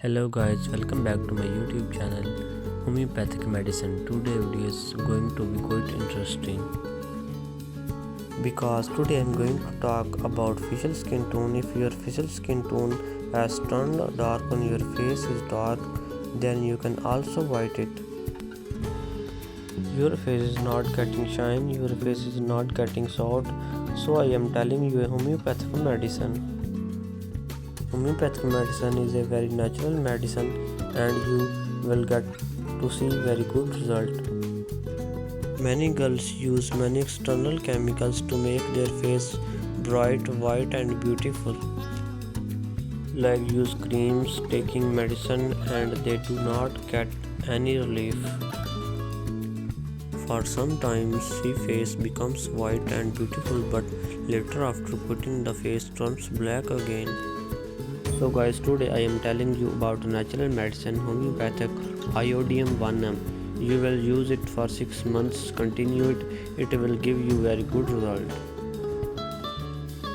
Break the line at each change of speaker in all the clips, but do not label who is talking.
Hello guys, welcome back to my YouTube channel Homeopathic Medicine. Today video is going to be quite interesting because today I'm going to talk about facial skin tone. If your facial skin tone has turned dark and your face is dark, then you can also white it. Your face is not getting shine, your face is not getting soft, so I am telling you a homeopathic medicine. Homeopathic medicine is a very natural medicine and you will get to see very good result. Many girls use many external chemicals to make their face bright, white and beautiful. Like use creams, taking medicine and they do not get any relief. For some time, the face becomes white and beautiful, but later after putting the face turns black again. So guys, today I am telling you about natural medicine homeopathic Iodium 1M. You will use it for 6 months, continue it will give you very good result.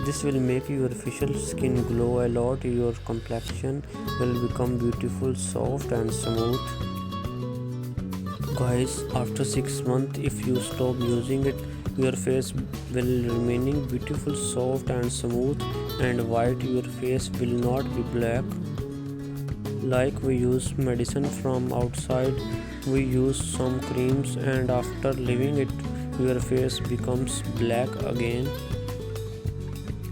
This will make your facial skin glow a lot, your complexion will become beautiful, soft and smooth. Guys, after 6 months if you stop using it, your face will remaining beautiful, soft and smooth and white. Your face will not be black. Like we use medicine from outside, we use some creams and after leaving it, your face becomes black again.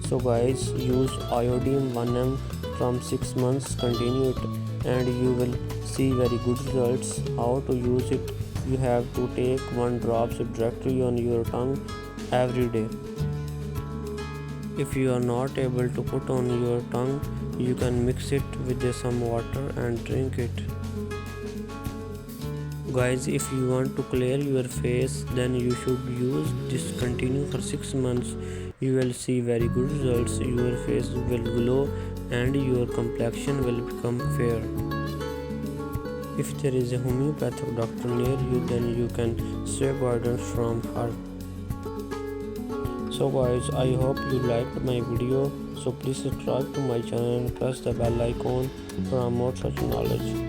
So guys, use Iodium 1M from 6 months, continue it and you will see very good results. How to use it? You have to take 1 drops directly on your tongue every day. If you are not able to put on your tongue, you can mix it with some water and drink it. Guys, if you want to clear your face, then you should use this continue for 6 months. You will see very good results. Your face will glow and your complexion will become fair. If there is a homeopathic doctor near you, then you can seek guidance from her. So guys, I hope you liked my video. So please subscribe to my channel and press the bell icon for more such knowledge.